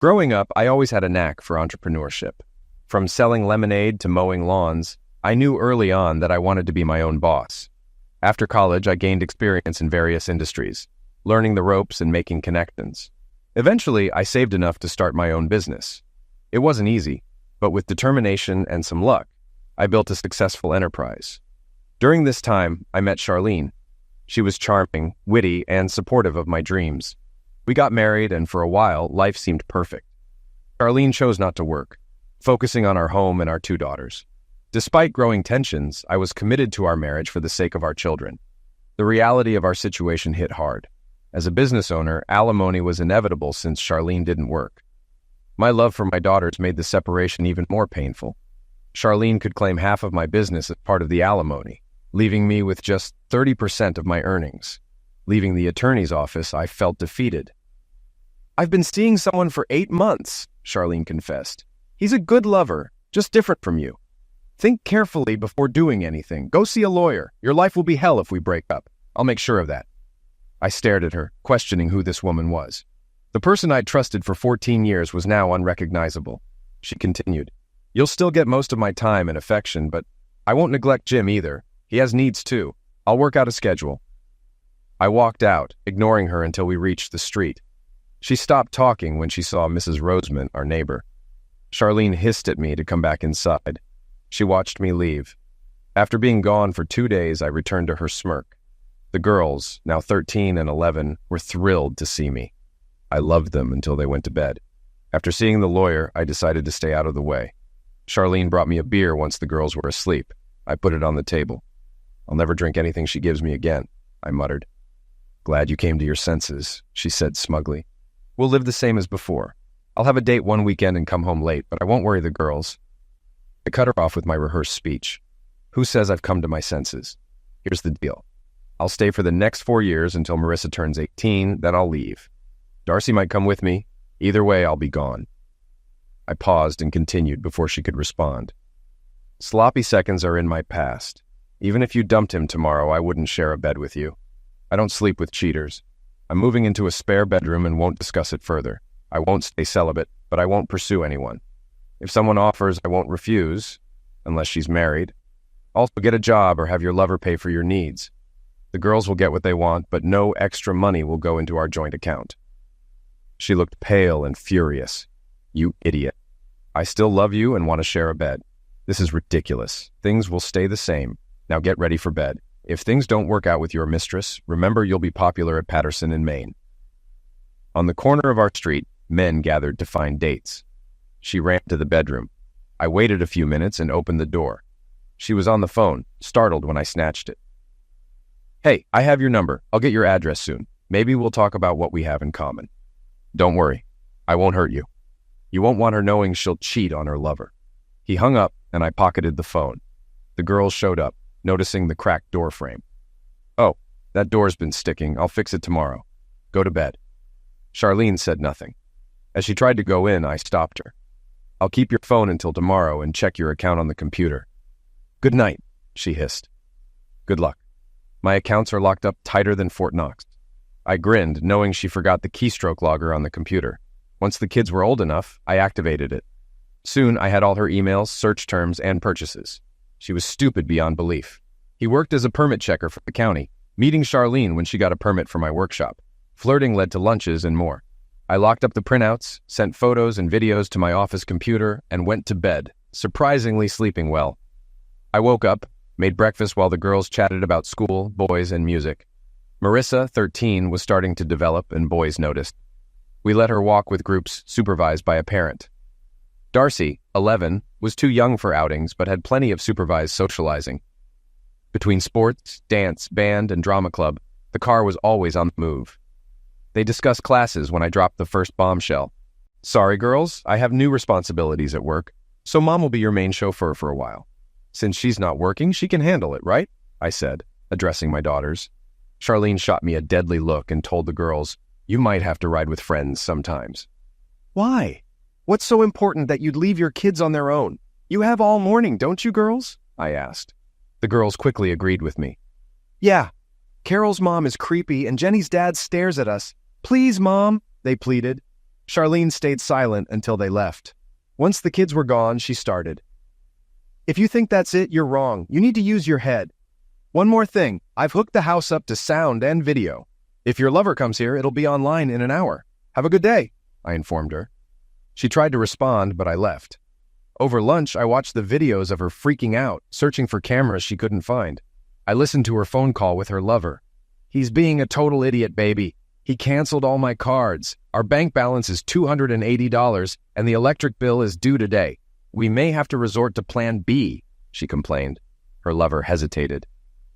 Growing up, I always had a knack for entrepreneurship. From selling lemonade to mowing lawns, I knew early on that I wanted to be my own boss. After college, I gained experience in various industries, learning the ropes and making connections. Eventually, I saved enough to start my own business. It wasn't easy, but with determination and some luck, I built a successful enterprise. During this time, I met Charlene. She was charming, witty, and supportive of my dreams. We got married, and for a while, life seemed perfect. Charlene chose not to work, focusing on our home and our 2 daughters. Despite growing tensions, I was committed to our marriage for the sake of our children. The reality of our situation hit hard. As a business owner, alimony was inevitable since Charlene didn't work. My love for my daughters made the separation even more painful. Charlene could claim half of my business as part of the alimony, leaving me with just 30% of my earnings. Leaving the attorney's office, I felt defeated. "I've been seeing someone for 8 months, Charlene confessed. "He's a good lover, just different from you. Think carefully before doing anything. Go see a lawyer. Your life will be hell if we break up. I'll make sure of that." I stared at her, questioning who this woman was. The person I'd trusted for 14 years was now unrecognizable. She continued, "You'll still get most of my time and affection, but I won't neglect Jim either. He has needs too. I'll work out a schedule." I walked out, ignoring her until we reached the street. She stopped talking when she saw Mrs. Rosemont, our neighbor. Charlene hissed at me to come back inside. She watched me leave. After being gone for 2 days, I returned to her smirk. The girls, now 13 and 11, were thrilled to see me. I loved them until they went to bed. After seeing the lawyer, I decided to stay out of the way. Charlene brought me a beer once the girls were asleep. I put it on the table. "I'll never drink anything she gives me again," I muttered. "Glad you came to your senses," she said smugly. "We'll live the same as before. I'll have a date one weekend and come home late, but I won't worry the girls." I cut her off with my rehearsed speech. "Who says I've come to my senses? Here's the deal. I'll stay for the next 4 years until Marissa turns 18, then I'll leave. Darcy might come with me. Either way, I'll be gone." I paused and continued before she could respond. "Sloppy seconds are in my past. Even if you dumped him tomorrow, I wouldn't share a bed with you. I don't sleep with cheaters. I'm moving into a spare bedroom and won't discuss it further. I won't stay celibate, but I won't pursue anyone. If someone offers, I won't refuse, unless she's married. Also, get a job or have your lover pay for your needs. The girls will get what they want, but no extra money will go into our joint account." She looked pale and furious. "You idiot. I still love you and want to share a bed. This is ridiculous. Things will stay the same. Now get ready for bed. If things don't work out with your mistress, remember you'll be popular at Patterson in Maine." On the corner of our street, men gathered to find dates. She ran to the bedroom. I waited a few minutes and opened the door. She was on the phone, startled when I snatched it. "Hey, I have your number. I'll get your address soon. Maybe we'll talk about what we have in common. Don't worry. I won't hurt you. You won't want her knowing she'll cheat on her lover." He hung up, and I pocketed the phone. The girls showed up, noticing the cracked door frame. "Oh, that door's been sticking. I'll fix it tomorrow. Go to bed." Charlene said nothing. As she tried to go in, I stopped her. "I'll keep your phone until tomorrow and check your account on the computer." "Good night," she hissed. "Good luck. My accounts are locked up tighter than Fort Knox." I grinned, knowing she forgot the keystroke logger on the computer. Once the kids were old enough, I activated it. Soon, I had all her emails, search terms, and purchases. She was stupid beyond belief. He worked as a permit checker for the county, meeting Charlene when she got a permit for my workshop. Flirting led to lunches and more. I locked up the printouts, sent photos and videos to my office computer, and went to bed, surprisingly sleeping well. I woke up, made breakfast while the girls chatted about school, boys, and music. Marissa, 13, was starting to develop, and boys noticed. We let her walk with groups supervised by a parent. Darcy, 11, was too young for outings but had plenty of supervised socializing. Between sports, dance, band, and drama club, the car was always on the move. They discussed classes when I dropped the first bombshell. "Sorry, girls, I have new responsibilities at work, so Mom will be your main chauffeur for a while. Since she's not working, she can handle it, right?" I said, addressing my daughters. Charlene shot me a deadly look and told the girls, "You might have to ride with friends sometimes." "Why? What's so important that you'd leave your kids on their own? You have all morning, don't you, girls?" I asked. The girls quickly agreed with me. "Yeah, Carol's mom is creepy and Jenny's dad stares at us. Please, Mom," they pleaded. Charlene stayed silent until they left. Once the kids were gone, she started. If you think that's it, you're wrong. You need to use your head. One more thing, I've hooked the house up to sound and video. If your lover comes here, it'll be online in an hour. Have a good day, I informed her. She tried to respond, but I left. Over lunch, I watched the videos of her freaking out, searching for cameras she couldn't find. I listened to her phone call with her lover. He's being a total idiot, baby. He canceled all my cards. Our bank balance is $280, and the electric bill is due today. We may have to resort to Plan B, she complained. Her lover hesitated.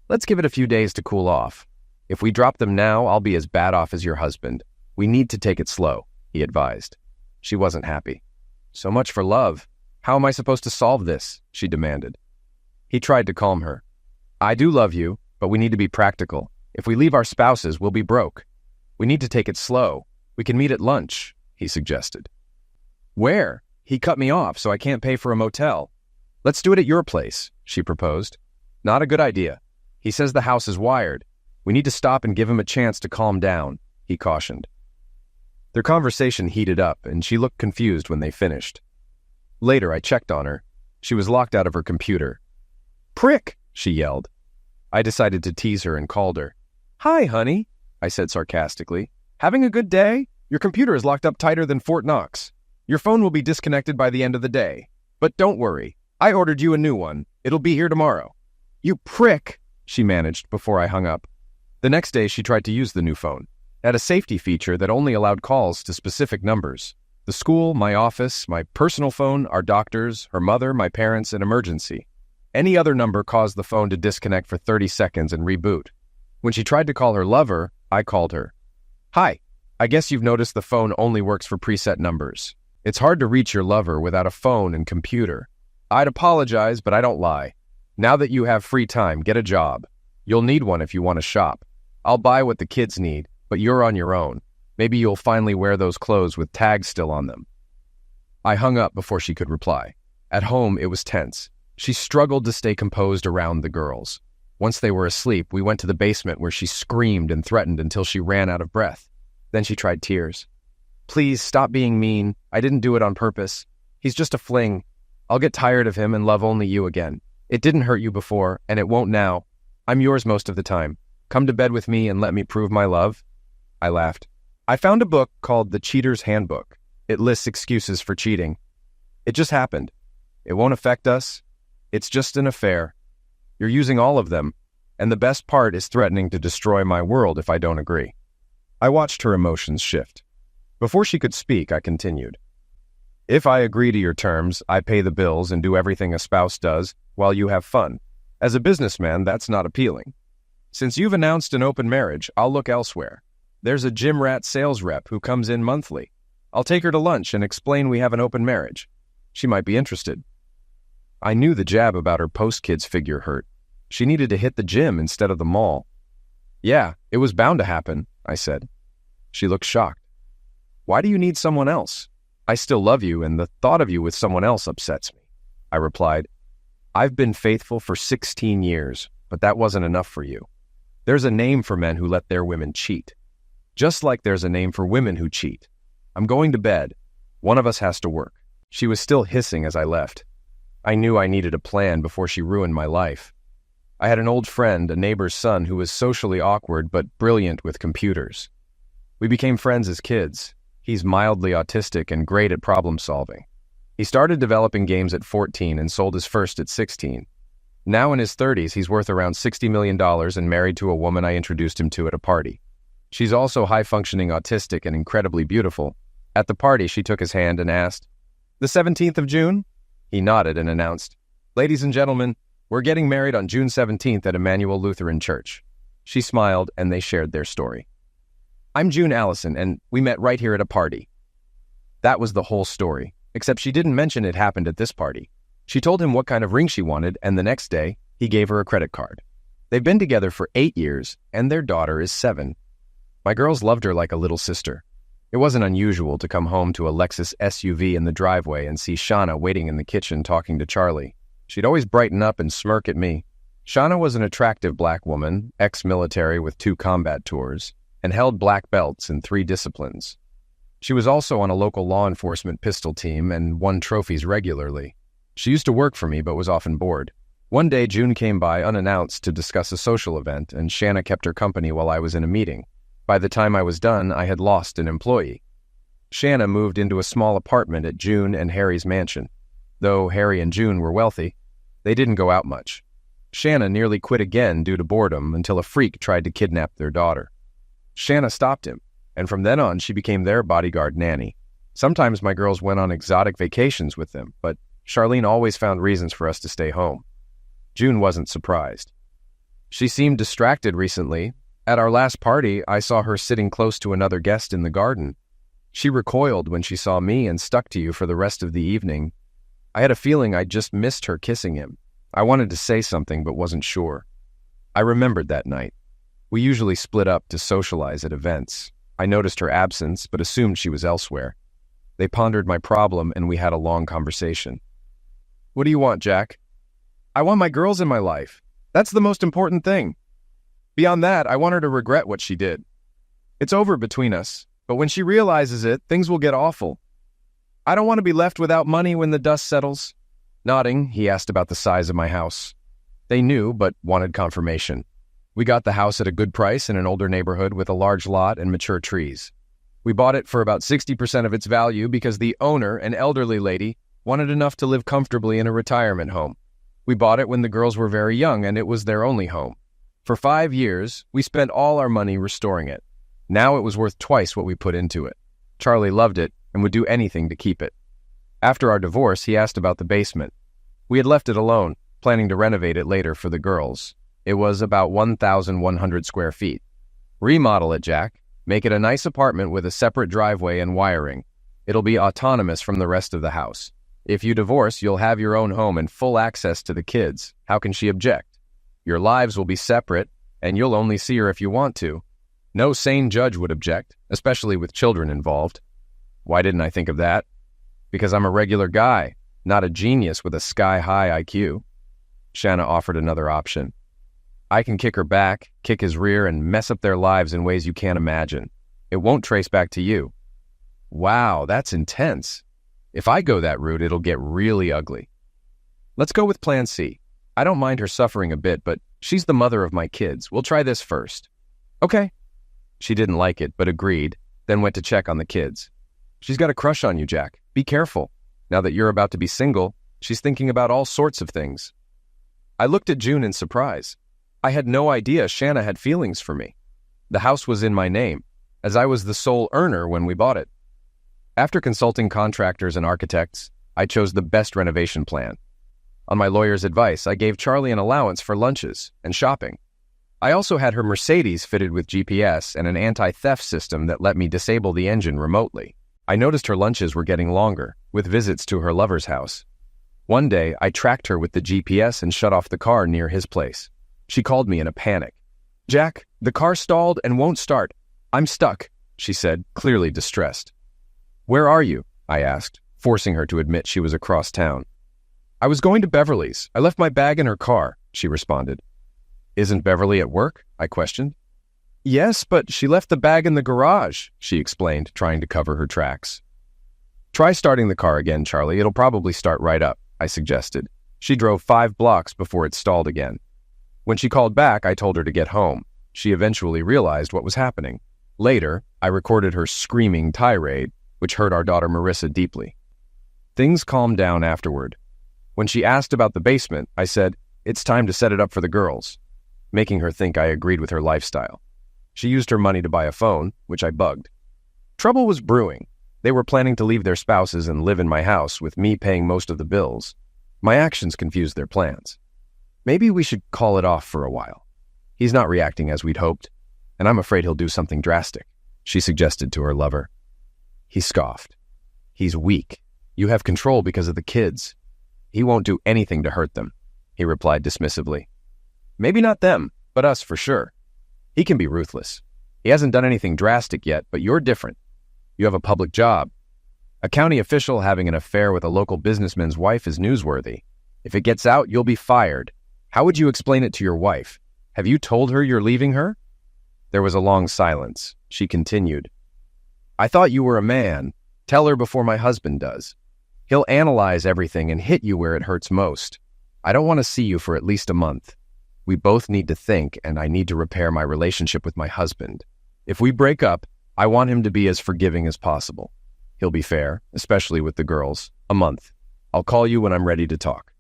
Let's give it a few days to cool off. If we drop them now, I'll be as bad off as your husband. We need to take it slow, he advised. She wasn't happy. So much for love. How am I supposed to solve this? She demanded. He tried to calm her. I do love you, but we need to be practical. If we leave our spouses, we'll be broke. We need to take it slow. We can meet at lunch, he suggested. Where? He cut me off, so I can't pay for a motel. Let's do it at your place, she proposed. Not a good idea. He says the house is wired. We need to stop and give him a chance to calm down, he cautioned. Their conversation heated up, and she looked confused when they finished. Later, I checked on her. She was locked out of her computer. Prick, she yelled. I decided to tease her and called her. Hi, honey, I said sarcastically. Having a good day? Your computer is locked up tighter than Fort Knox. Your phone will be disconnected by the end of the day. But don't worry, I ordered you a new one. It'll be here tomorrow. You prick, she managed before I hung up. The next day, she tried to use the new phone. It had a safety feature that only allowed calls to specific numbers. The school, my office, my personal phone, our doctors, her mother, my parents, and emergency. Any other number caused the phone to disconnect for 30 seconds and reboot. When she tried to call her lover, I called her. Hi, I guess you've noticed the phone only works for preset numbers. It's hard to reach your lover without a phone and computer. I'd apologize, but I don't lie. Now that you have free time, get a job. You'll need one if you want to shop. I'll buy what the kids need, but you're on your own. Maybe you'll finally wear those clothes with tags still on them. I hung up before she could reply. At home, it was tense. She struggled to stay composed around the girls. Once they were asleep, we went to the basement where she screamed and threatened until she ran out of breath. Then she tried tears. Please, stop being mean. I didn't do it on purpose. He's just a fling. I'll get tired of him and love only you again. It didn't hurt you before, and it won't now. I'm yours most of the time. Come to bed with me and let me prove my love. I laughed. I found a book called The Cheater's Handbook. It lists excuses for cheating. It just happened. It won't affect us. It's just an affair. You're using all of them, and the best part is threatening to destroy my world if I don't agree. I watched her emotions shift. Before she could speak, I continued. If I agree to your terms, I pay the bills and do everything a spouse does while you have fun. As a businessman, that's not appealing. Since you've announced an open marriage, I'll look elsewhere. There's a gym rat sales rep who comes in monthly. I'll take her to lunch and explain we have an open marriage. She might be interested. I knew the jab about her post-kids figure hurt. She needed to hit the gym instead of the mall. Yeah, it was bound to happen, I said. She looked shocked. Why do you need someone else? I still love you, and the thought of you with someone else upsets me. I replied, I've been faithful for 16 years, but that wasn't enough for you. There's a name for men who let their women cheat. Just like there's a name for women who cheat. I'm going to bed. One of us has to work. She was still hissing as I left. I knew I needed a plan before she ruined my life. I had an old friend, a neighbor's son, who was socially awkward but brilliant with computers. We became friends as kids. He's mildly autistic and great at problem solving. He started developing games at 14 and sold his first at 16. Now in his 30s, he's worth around $60 million and married to a woman I introduced him to at a party. She's also high-functioning autistic and incredibly beautiful. At the party, she took his hand and asked, "The 17th of June?" He nodded and announced, "Ladies and gentlemen, we're getting married on June 17th at Emmanuel Lutheran Church." She smiled, and they shared their story. I'm June Allison, and we met right here at a party. That was the whole story, except she didn't mention it happened at this party. She told him what kind of ring she wanted, and the next day, he gave her a credit card. They've been together for 8 years, and their daughter is 7. My girls loved her like a little sister. It wasn't unusual to come home to a Lexus SUV in the driveway and see Shauna waiting in the kitchen talking to Charlie. She'd always brighten up and smirk at me. Shauna was an attractive black woman, ex-military with 2 combat tours, and held black belts in 3 disciplines. She was also on a local law enforcement pistol team and won trophies regularly. She used to work for me but was often bored. One day, June came by unannounced to discuss a social event, and Shanna kept her company while I was in a meeting. By the time I was done, I had lost an employee. Shanna moved into a small apartment at June and Harry's mansion. Though Harry and June were wealthy, they didn't go out much. Shanna nearly quit again due to boredom until a freak tried to kidnap their daughter. Shanna stopped him, and from then on she became their bodyguard nanny. Sometimes my girls went on exotic vacations with them, but Charlene always found reasons for us to stay home. June wasn't surprised. She seemed distracted recently. At our last party, I saw her sitting close to another guest in the garden. She recoiled when she saw me and stuck to you for the rest of the evening. I had a feeling I'd just missed her kissing him. I wanted to say something but wasn't sure. I remembered that night. We usually split up to socialize at events. I noticed her absence but assumed she was elsewhere. They pondered my problem and we had a long conversation. "What do you want, Jack?" "I want my girls in my life. That's the most important thing. Beyond that, I want her to regret what she did. It's over between us, but when she realizes it, things will get awful. I don't want to be left without money when the dust settles." Nodding, he asked about the size of my house. They knew, but wanted confirmation. We got the house at a good price in an older neighborhood with a large lot and mature trees. We bought it for about 60% of its value because the owner, an elderly lady, wanted enough to live comfortably in a retirement home. We bought it when the girls were very young and it was their only home. For 5 years, we spent all our money restoring it. Now it was worth twice what we put into it. Charlie loved it and would do anything to keep it. After our divorce, he asked about the basement. We had left it alone, planning to renovate it later for the girls. It was about 1,100 square feet. "Remodel it, Jack. Make it a nice apartment with a separate driveway and wiring. It'll be autonomous from the rest of the house. If you divorce, you'll have your own home and full access to the kids. How can she object? Your lives will be separate, and you'll only see her if you want to. No sane judge would object, especially with children involved." Why didn't I think of that? Because I'm a regular guy, not a genius with a sky-high IQ. Shanna offered another option. "I can kick her back, kick his rear, and mess up their lives in ways you can't imagine. It won't trace back to you." Wow, that's intense. If I go that route, it'll get really ugly. "Let's go with plan C. I don't mind her suffering a bit, but she's the mother of my kids. We'll try this first." "Okay." She didn't like it, but agreed, then went to check on the kids. "She's got a crush on you, Jack. Be careful. Now that you're about to be single, she's thinking about all sorts of things." I looked at June in surprise. I had no idea Shanna had feelings for me. The house was in my name, as I was the sole earner when we bought it. After consulting contractors and architects, I chose the best renovation plan. On my lawyer's advice, I gave Charlie an allowance for lunches and shopping. I also had her Mercedes fitted with GPS and an anti-theft system that let me disable the engine remotely. I noticed her lunches were getting longer, with visits to her lover's house. One day, I tracked her with the GPS and shut off the car near his place. She called me in a panic. "Jack, the car stalled and won't start. I'm stuck," she said, clearly distressed. "Where are you?" I asked, forcing her to admit she was across town. "I was going to Beverly's. I left my bag in her car," she responded. "Isn't Beverly at work?" I questioned. "Yes, but she left the bag in the garage," she explained, trying to cover her tracks. "Try starting the car again, Charlie. It'll probably start right up," I suggested. She drove 5 blocks before it stalled again. When she called back, I told her to get home. She eventually realized what was happening. Later, I recorded her screaming tirade, which hurt our daughter Marissa deeply. Things calmed down afterward. When she asked about the basement, I said, "It's time to set it up for the girls," making her think I agreed with her lifestyle. She used her money to buy a phone, which I bugged. Trouble was brewing. They were planning to leave their spouses and live in my house, with me paying most of the bills. My actions confused their plans. "Maybe we should call it off for a while. He's not reacting as we'd hoped, and I'm afraid he'll do something drastic," she suggested to her lover. He scoffed. "He's weak. You have control because of the kids. He won't do anything to hurt them," he replied dismissively. "Maybe not them, but us for sure. He can be ruthless. He hasn't done anything drastic yet, but you're different. You have a public job. A county official having an affair with a local businessman's wife is newsworthy. If it gets out, you'll be fired. How would you explain it to your wife? Have you told her you're leaving her?" There was a long silence. She continued. I thought you were a man. Tell her before my husband does. He'll analyze everything and hit you where it hurts most. I don't want to see you for at least a month. We both need to think, and I need to repair my relationship with my husband. If we break up, I want him to be as forgiving as possible. He'll be fair, especially with the girls. A month. I'll call you when I'm ready to talk.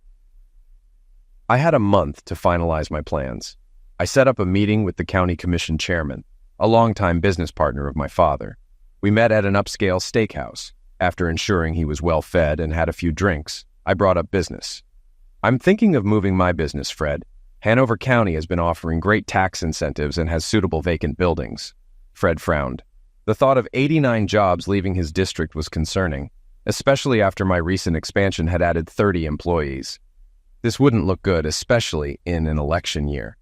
I had a month to finalize my plans. I set up a meeting with the county commission chairman, a longtime business partner of my father. We met at an upscale steakhouse. After ensuring he was well fed and had a few drinks, I brought up business. I'm thinking of moving my business, Fred. Hanover County has been offering great tax incentives and has suitable vacant buildings. Fred frowned. The thought of 89 jobs leaving his district was concerning, especially after my recent expansion had added 30 employees. This wouldn't look good, especially in an election year.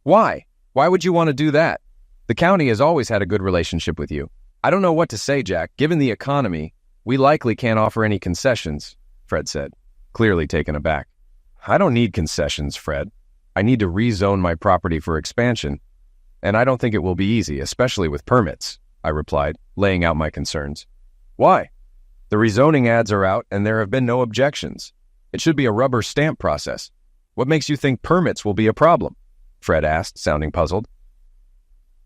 Why? Why would you want to do that? The county has always had a good relationship with you. I don't know what to say, Jack. Given the economy, we likely can't offer any concessions, Fred said, clearly taken aback. I don't need concessions, Fred. I need to rezone my property for expansion, and I don't think it will be easy, especially with permits, I replied, laying out my concerns. Why? The rezoning ads are out, and there have been no objections. It should be a rubber stamp process. What makes you think permits will be a problem? Fred asked, sounding puzzled.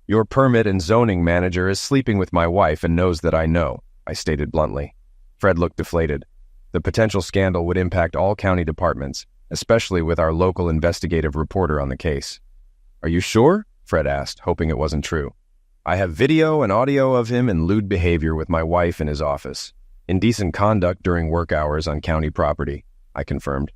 Your permit and zoning manager is sleeping with my wife and knows that I know, I stated bluntly. Fred looked deflated. The potential scandal would impact all county departments, especially with our local investigative reporter on the case. Are you sure? Fred asked, hoping it wasn't true. I have video and audio of him in lewd behavior with my wife in his office. Indecent conduct during work hours on county property, I confirmed.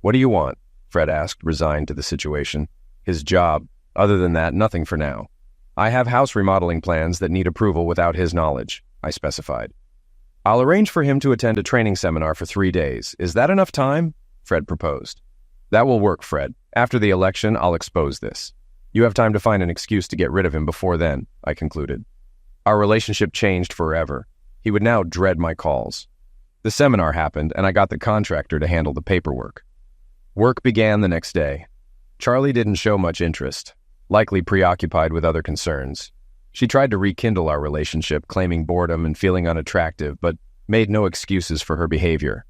What do you want? Fred asked, resigned to the situation. His job. Other than that, nothing for now. I have house remodeling plans that need approval without his knowledge, I specified. I'll arrange for him to attend a training seminar for 3 days. Is that enough time? Fred proposed. That will work, Fred. After the election, I'll expose this. You have time to find an excuse to get rid of him before then, I concluded. Our relationship changed forever. He would now dread my calls. The seminar happened, and I got the contractor to handle the paperwork. Work began the next day. Charlie didn't show much interest, likely preoccupied with other concerns. She tried to rekindle our relationship, claiming boredom and feeling unattractive, but made no excuses for her behavior.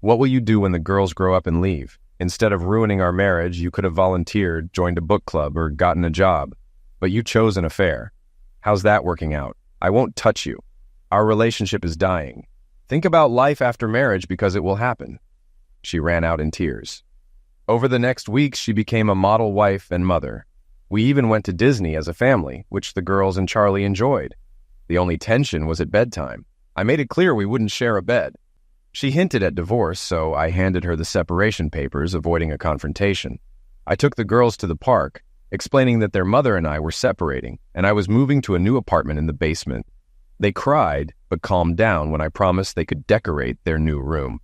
What will you do when the girls grow up and leave? Instead of ruining our marriage, you could have volunteered, joined a book club, or gotten a job. But you chose an affair. How's that working out? I won't touch you. Our relationship is dying. Think about life after marriage because it will happen. She ran out in tears. Over the next weeks, she became a model wife and mother. We even went to Disney as a family, which the girls and Charlie enjoyed. The only tension was at bedtime. I made it clear we wouldn't share a bed. She hinted at divorce, so I handed her the separation papers, avoiding a confrontation. I took the girls to the park, explaining that their mother and I were separating, and I was moving to a new apartment in the basement. They cried, but calmed down when I promised they could decorate their new room.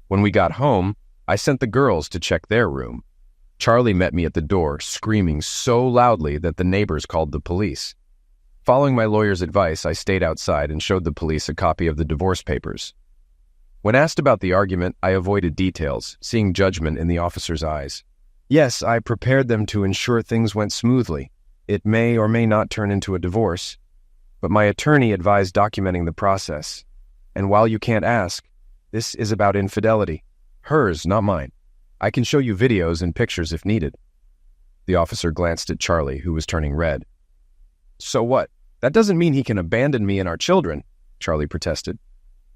When we got home, I sent the girls to check their room. Charlie met me at the door, screaming so loudly that the neighbors called the police. Following my lawyer's advice, I stayed outside and showed the police a copy of the divorce papers. When asked about the argument, I avoided details, seeing judgment in the officer's eyes. Yes, I prepared them to ensure things went smoothly. It may or may not turn into a divorce, but my attorney advised documenting the process. And while you can't ask, this is about infidelity. Hers, not mine. I can show you videos and pictures if needed. The officer glanced at Charlie, who was turning red. So what? That doesn't mean he can abandon me and our children, Charlie protested.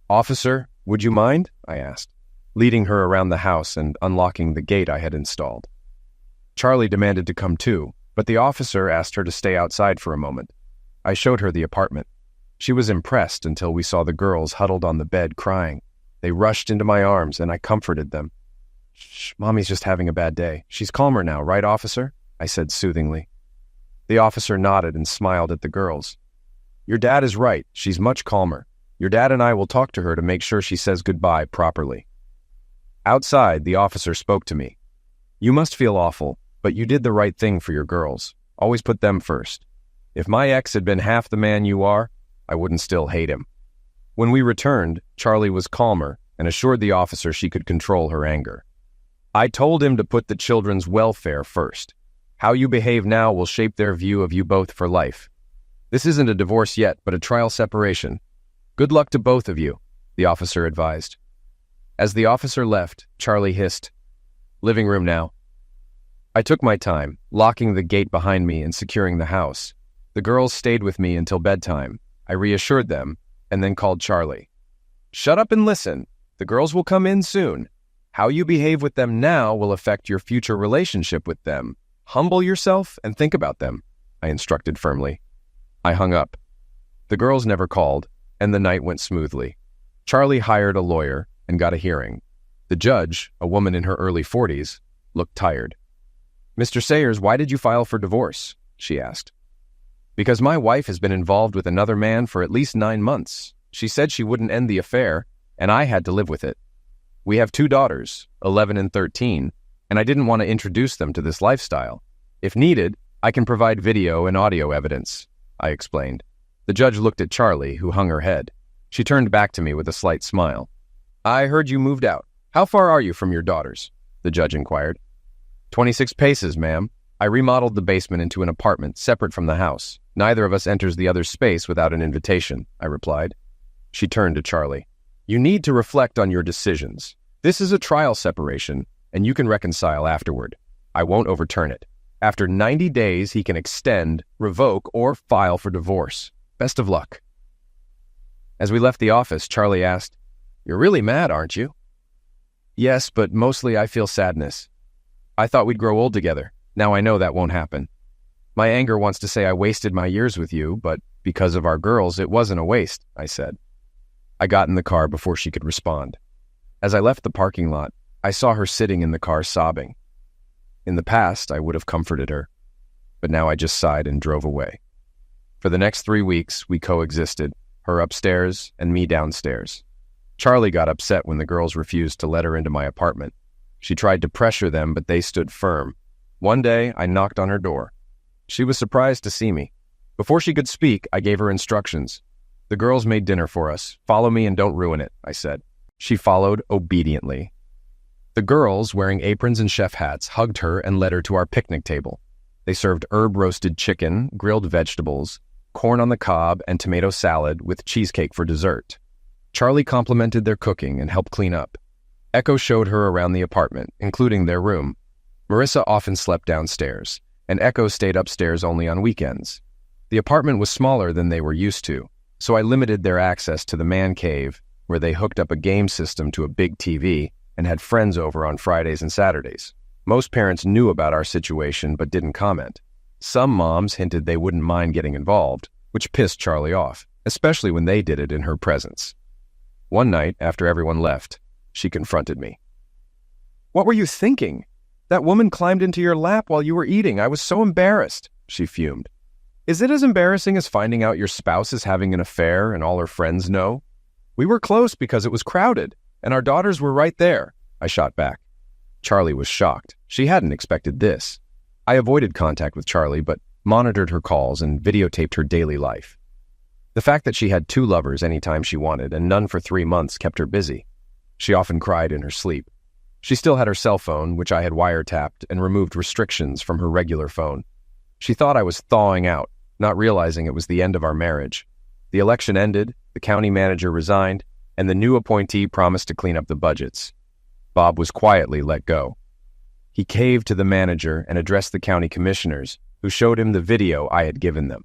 Officer, would you mind? I asked, leading her around the house and unlocking the gate I had installed. Charlie demanded to come too, but the officer asked her to stay outside for a moment. I showed her the apartment. She was impressed until we saw the girls huddled on the bed crying. They rushed into my arms and I comforted them. Shh, Mommy's just having a bad day. She's calmer now, right, officer? I said soothingly. The officer nodded and smiled at the girls. Your dad is right. She's much calmer. Your dad and I will talk to her to make sure she says goodbye properly. Outside, the officer spoke to me. You must feel awful, but you did the right thing for your girls. Always put them first. If my ex had been half the man you are, I wouldn't still hate him. When we returned, Charlie was calmer and assured the officer she could control her anger. I told him to put the children's welfare first. How you behave now will shape their view of you both for life. This isn't a divorce yet, but a trial separation. Good luck to both of you, the officer advised. As the officer left, Charlie hissed, "Living room now." I took my time, locking the gate behind me and securing the house. The girls stayed with me until bedtime. I reassured them, and then called Charlie. "Shut up and listen. The girls will come in soon. How you behave with them now will affect your future relationship with them. Humble yourself and think about them," I instructed firmly. I hung up. The girls never called, and the night went smoothly. Charlie hired a lawyer and got a hearing. The judge, a woman in her early 40s, looked tired. "Mr. Sayers, why did you file for divorce?" she asked. "Because my wife has been involved with another man for at least 9 months. She said she wouldn't end the affair, and I had to live with it. We have 2 daughters, 11 and 13, and I didn't want to introduce them to this lifestyle. If needed, I can provide video and audio evidence," I explained. The judge looked at Charlie, who hung her head. She turned back to me with a slight smile. "I heard you moved out. How far are you from your daughters?" the judge inquired. 26 paces, ma'am. I remodeled the basement into an apartment separate from the house. Neither of us enters the other's space without an invitation," I replied. She turned to Charlie. "You need to reflect on your decisions. This is a trial separation, and you can reconcile afterward. I won't overturn it. After 90 days, he can extend, revoke, or file for divorce. Best of luck." As we left the office, Charlie asked, "You're really mad, aren't you?" "Yes, but mostly I feel sadness. I thought we'd grow old together. Now I know that won't happen. My anger wants to say I wasted my years with you, but because of our girls, it wasn't a waste," I said. I got in the car before she could respond. As I left the parking lot, I saw her sitting in the car sobbing. In the past, I would have comforted her, but now I just sighed and drove away. For the next 3 weeks, we coexisted, her upstairs and me downstairs. Charlie got upset when the girls refused to let her into my apartment. She tried to pressure them, but they stood firm. One day, I knocked on her door. She was surprised to see me. Before she could speak, I gave her instructions. "The girls made dinner for us. Follow me and don't ruin it," I said. She followed obediently. The girls, wearing aprons and chef hats, hugged her and led her to our picnic table. They served herb-roasted chicken, grilled vegetables, corn on the cob, and tomato salad with cheesecake for dessert. Charlie complimented their cooking and helped clean up. Echo showed her around the apartment, including their room. Marissa often slept downstairs, and Echo stayed upstairs only on weekends. The apartment was smaller than they were used to, so I limited their access to the man cave, where they hooked up a game system to a big TV and had friends over on Fridays and Saturdays. Most parents knew about our situation but didn't comment. Some moms hinted they wouldn't mind getting involved, which pissed Charlie off, especially when they did it in her presence. One night, after everyone left, she confronted me. "What were you thinking? That woman climbed into your lap while you were eating. I was so embarrassed," she fumed. "Is it as embarrassing as finding out your spouse is having an affair and all her friends know? We were close because it was crowded, and our daughters were right there," I shot back. Charlie was shocked. She hadn't expected this. I avoided contact with Charlie, but monitored her calls and videotaped her daily life. The fact that she had 2 lovers anytime she wanted and none for 3 months kept her busy. She often cried in her sleep. She still had her cell phone, which I had wiretapped and removed restrictions from her regular phone. She thought I was thawing out, not realizing it was the end of our marriage. The election ended, the county manager resigned, and the new appointee promised to clean up the budgets. Bob was quietly let go. He caved to the manager and addressed the county commissioners, who showed him the video I had given them.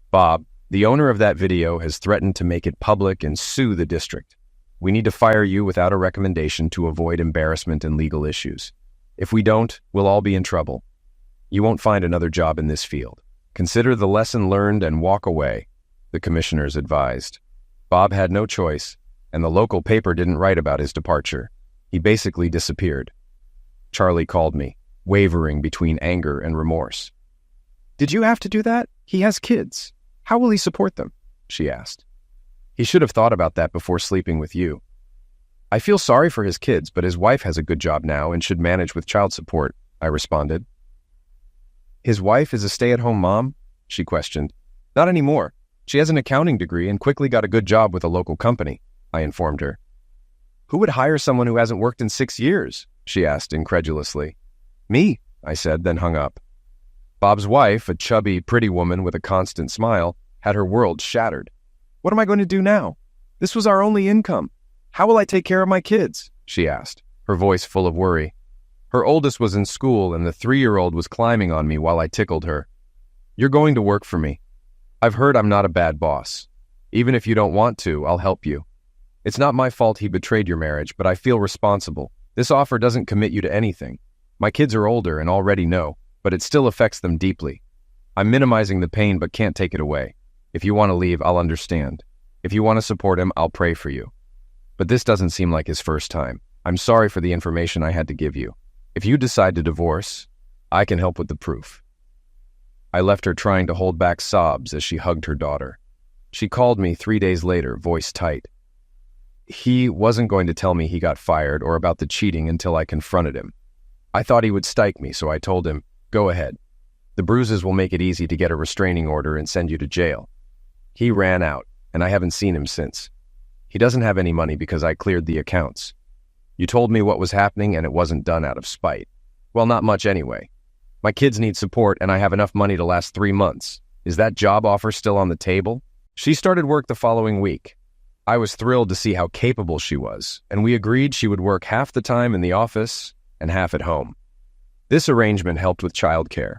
"Bob, the owner of that video has threatened to make it public and sue the district. We need to fire you without a recommendation to avoid embarrassment and legal issues. If we don't, we'll all be in trouble. You won't find another job in this field. Consider the lesson learned and walk away," the commissioners advised. Bob had no choice, and the local paper didn't write about his departure. He basically disappeared. Charlie called me, wavering between anger and remorse. "Did you have to do that? He has kids. How will he support them?" she asked. "He should have thought about that before sleeping with you. I feel sorry for his kids, but his wife has a good job now and should manage with child support," I responded. "His wife is a stay-at-home mom?" she questioned. "Not anymore. She has an accounting degree and quickly got a good job with a local company," I informed her. "Who would hire someone who hasn't worked in 6 years?" she asked incredulously. "Me," I said, then hung up. Bob's wife, a chubby, pretty woman with a constant smile, had her world shattered. "What am I going to do now? This was our only income. How will I take care of my kids?" she asked, her voice full of worry. Her oldest was in school, and the 3-year-old was climbing on me while I tickled her. "You're going to work for me. I've heard I'm not a bad boss. Even if you don't want to, I'll help you. It's not my fault he betrayed your marriage, but I feel responsible. This offer doesn't commit you to anything. My kids are older and already know, but it still affects them deeply. I'm minimizing the pain but can't take it away. If you want to leave, I'll understand. If you want to support him, I'll pray for you. But this doesn't seem like his first time. I'm sorry for the information I had to give you. If you decide to divorce, I can help with the proof." I left her trying to hold back sobs as she hugged her daughter. She called me 3 days later, voice tight. He wasn't going to tell me he got fired or about the cheating until I confronted him. I thought he would stike me, so I told him, "Go ahead. The bruises will make it easy to get a restraining order and send you to jail." He ran out, and I haven't seen him since. He doesn't have any money because I cleared the accounts. You told me what was happening and it wasn't done out of spite. Well, not much anyway. My kids need support and I have enough money to last 3 months. Is that job offer still on the table? She started work the following week. I was thrilled to see how capable she was, and we agreed she would work half the time in the office and half at home. This arrangement helped with childcare.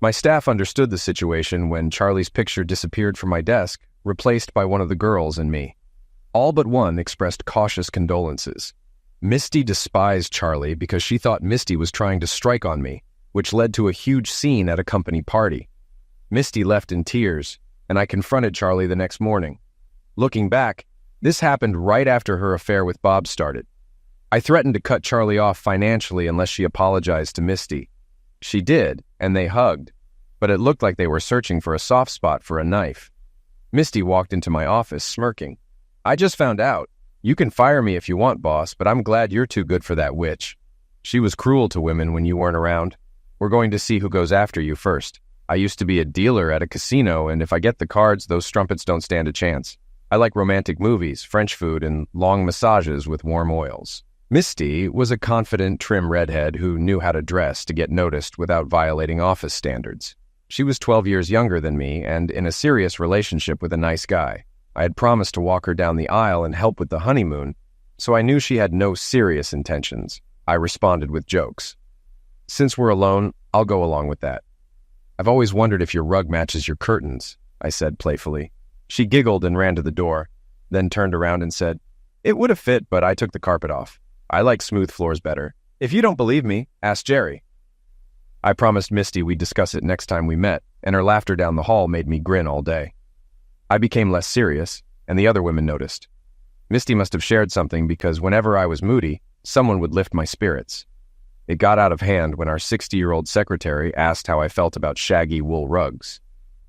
My staff understood the situation when Charlie's picture disappeared from my desk, replaced by one of the girls and me. All but one expressed cautious condolences. Misty despised Charlie because she thought Misty was trying to strike on me, which led to a huge scene at a company party. Misty left in tears, and I confronted Charlie the next morning. Looking back, this happened right after her affair with Bob started. I threatened to cut Charlie off financially unless she apologized to Misty. She did, and they hugged, but it looked like they were searching for a soft spot for a knife. Misty walked into my office, smirking. "I just found out. You can fire me if you want, boss, but I'm glad you're too good for that witch. She was cruel to women when you weren't around. We're going to see who goes after you first. I used to be a dealer at a casino, and if I get the cards, those strumpets don't stand a chance. I like romantic movies, French food, and long massages with warm oils." Misty was a confident, trim redhead who knew how to dress to get noticed without violating office standards. She was 12 years younger than me and in a serious relationship with a nice guy. I had promised to walk her down the aisle and help with the honeymoon, so I knew she had no serious intentions. I responded with jokes. "Since we're alone, I'll go along with that. I've always wondered if your rug matches your curtains," I said playfully. She giggled and ran to the door, then turned around and said, "It would have fit, but I took the carpet off. I like smooth floors better. If you don't believe me, ask Jerry." I promised Misty we'd discuss it next time we met, and her laughter down the hall made me grin all day. I became less serious, and the other women noticed. Misty must have shared something because whenever I was moody, someone would lift my spirits. It got out of hand when our 60-year-old secretary asked how I felt about shaggy wool rugs.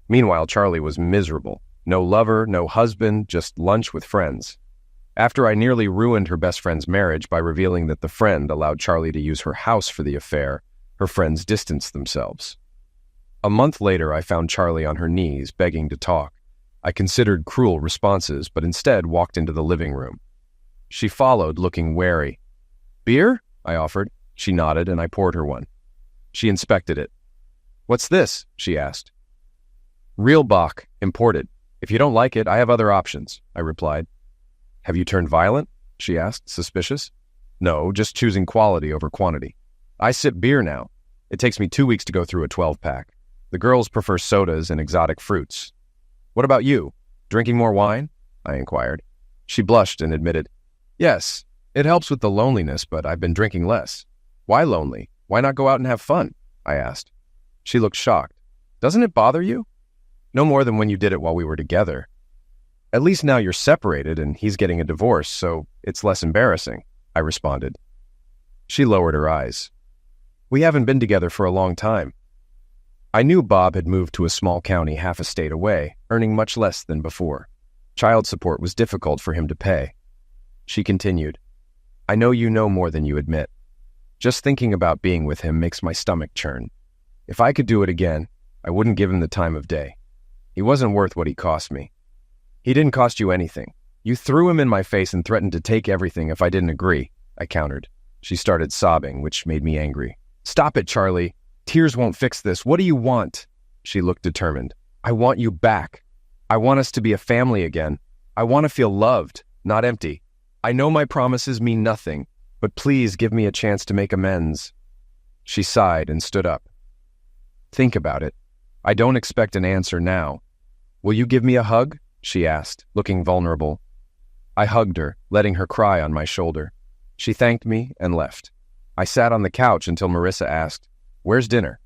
Meanwhile, Charlie was miserable. No lover, no husband, just lunch with friends. After I nearly ruined her best friend's marriage by revealing that the friend allowed Charlie to use her house for the affair, her friends distanced themselves. A month later, I found Charlie on her knees, begging to talk. I considered cruel responses, but instead walked into the living room. She followed, looking wary. "Beer?" I offered. She nodded, and I poured her one. She inspected it. "What's this?" she asked. "Real Bach, imported. If you don't like it, I have other options," I replied. "Have you turned violent?" she asked, suspicious. "No, just choosing quality over quantity. I sip beer now. It takes me 2 weeks to go through a 12-pack. The girls prefer sodas and exotic fruits. What about you? Drinking more wine?" I inquired. She blushed and admitted, "Yes, it helps with the loneliness, but I've been drinking less." "Why lonely? Why not go out and have fun?" I asked. She looked shocked. "Doesn't it bother you?" "No more than when you did it while we were together." "At least now you're separated and he's getting a divorce, so it's less embarrassing," I responded. She lowered her eyes. "We haven't been together for a long time." I knew Bob had moved to a small county half a state away, earning much less than before. Child support was difficult for him to pay. She continued, "I know you know more than you admit. Just thinking about being with him makes my stomach churn. If I could do it again, I wouldn't give him the time of day. He wasn't worth what he cost me." "He didn't cost you anything. You threw him in my face and threatened to take everything if I didn't agree," I countered. She started sobbing, which made me angry. "Stop it, Charlie. Tears won't fix this. What do you want? She looked determined. I want you back. I want us to be a family again. I want to feel loved, not empty. I know my promises mean nothing, but please give me a chance to make amends. She sighed and stood up. Think about it. I don't expect an answer now. Will you give me a hug? She asked, looking vulnerable. I hugged her, letting her cry on my shoulder. She thanked me and left. I sat on the couch until Marissa asked, "Where's dinner?"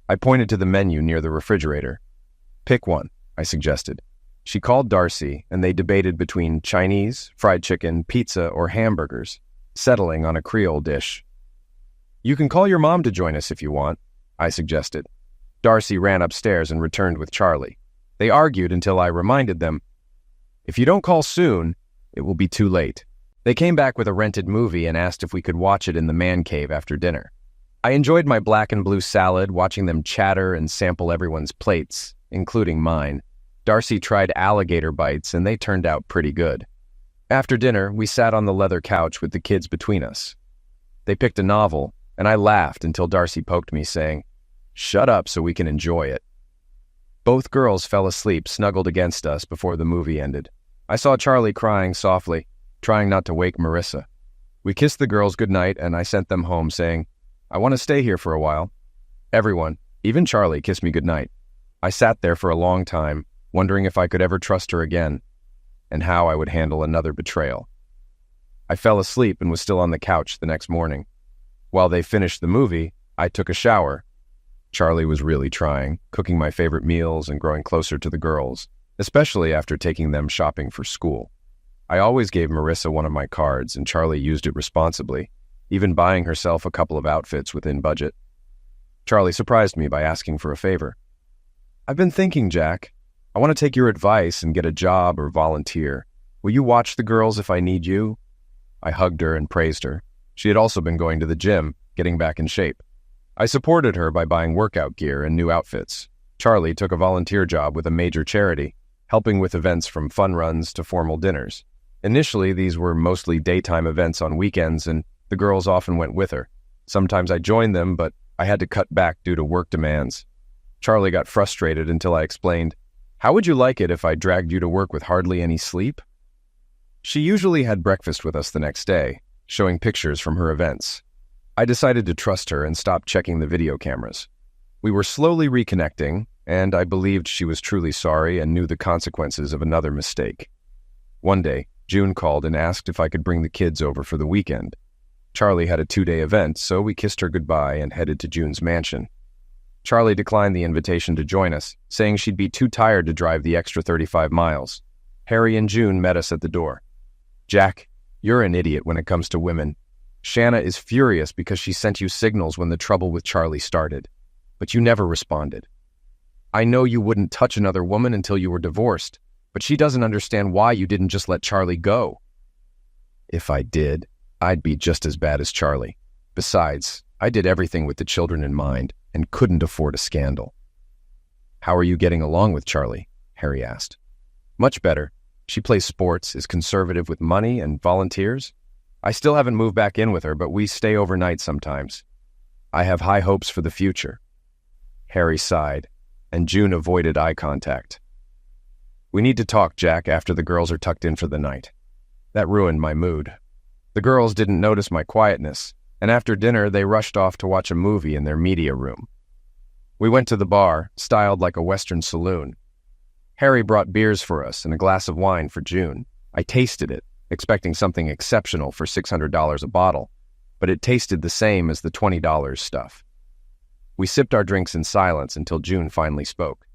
I pointed to the menu near the refrigerator. Pick one, I suggested. She called Darcy, and they debated between Chinese, fried chicken, pizza, or hamburgers, settling on a Creole dish. You can call your mom to join us if you want, I suggested. Darcy ran upstairs and returned with Charlie. They argued until I reminded them, if you don't call soon, it will be too late. They came back with a rented movie and asked if we could watch it in the man cave after dinner. I enjoyed my black and blue salad, watching them chatter and sample everyone's plates, including mine. Darcy tried alligator bites, and they turned out pretty good. After dinner, we sat on the leather couch with the kids between us. They picked a novel, and I laughed until Darcy poked me, saying, "Shut up so we can enjoy it." Both girls fell asleep snuggled against us before the movie ended. I saw Charlie crying softly, trying not to wake Marissa. We kissed the girls goodnight, and I sent them home, saying, I want to stay here for a while. Everyone, even Charlie, kissed me goodnight. I sat there for a long time, wondering if I could ever trust her again, and how I would handle another betrayal. I fell asleep and was still on the couch the next morning. While they finished the movie, I took a shower. Charlie was really trying, cooking my favorite meals and growing closer to the girls, especially after taking them shopping for school. I always gave Marissa one of my cards, and Charlie used it responsibly, even buying herself a couple of outfits within budget. Charlie surprised me by asking for a favor. I've been thinking, Jack. I want to take your advice and get a job or volunteer. Will you watch the girls if I need you? I hugged her and praised her. She had also been going to the gym, getting back in shape. I supported her by buying workout gear and new outfits. Charlie took a volunteer job with a major charity, helping with events from fun runs to formal dinners. Initially, these were mostly daytime events on weekends, and the girls often went with her. Sometimes I joined them, but I had to cut back due to work demands. Charlie got frustrated until I explained, "How would you like it if I dragged you to work with hardly any sleep?" She usually had breakfast with us the next day, showing pictures from her events. I decided to trust her and stop checking the video cameras. We were slowly reconnecting, and I believed she was truly sorry and knew the consequences of another mistake. One day, June called and asked if I could bring the kids over for the weekend. Charlie had a 2-day event, so we kissed her goodbye and headed to June's mansion. Charlie declined the invitation to join us, saying she'd be too tired to drive the extra 35 miles. Harry and June met us at the door. Jack, you're an idiot when it comes to women. Shanna is furious because she sent you signals when the trouble with Charlie started, but you never responded. I know you wouldn't touch another woman until you were divorced, but she doesn't understand why you didn't just let Charlie go. If I did, I'd be just as bad as Charlie. Besides, I did everything with the children in mind and couldn't afford a scandal. How are you getting along with Charlie? Harry asked. Much better. She plays sports, is conservative with money, and volunteers. I still haven't moved back in with her, but we stay overnight sometimes. I have high hopes for the future. Harry sighed, and June avoided eye contact. We need to talk, Jack, after the girls are tucked in for the night. That ruined my mood. The girls didn't notice my quietness, and after dinner they rushed off to watch a movie in their media room. We went to the bar, styled like a Western saloon. Harry brought beers for us and a glass of wine for June. I tasted it, expecting something exceptional for $600 a bottle, but it tasted the same as the $20 stuff. We sipped our drinks in silence until June finally spoke.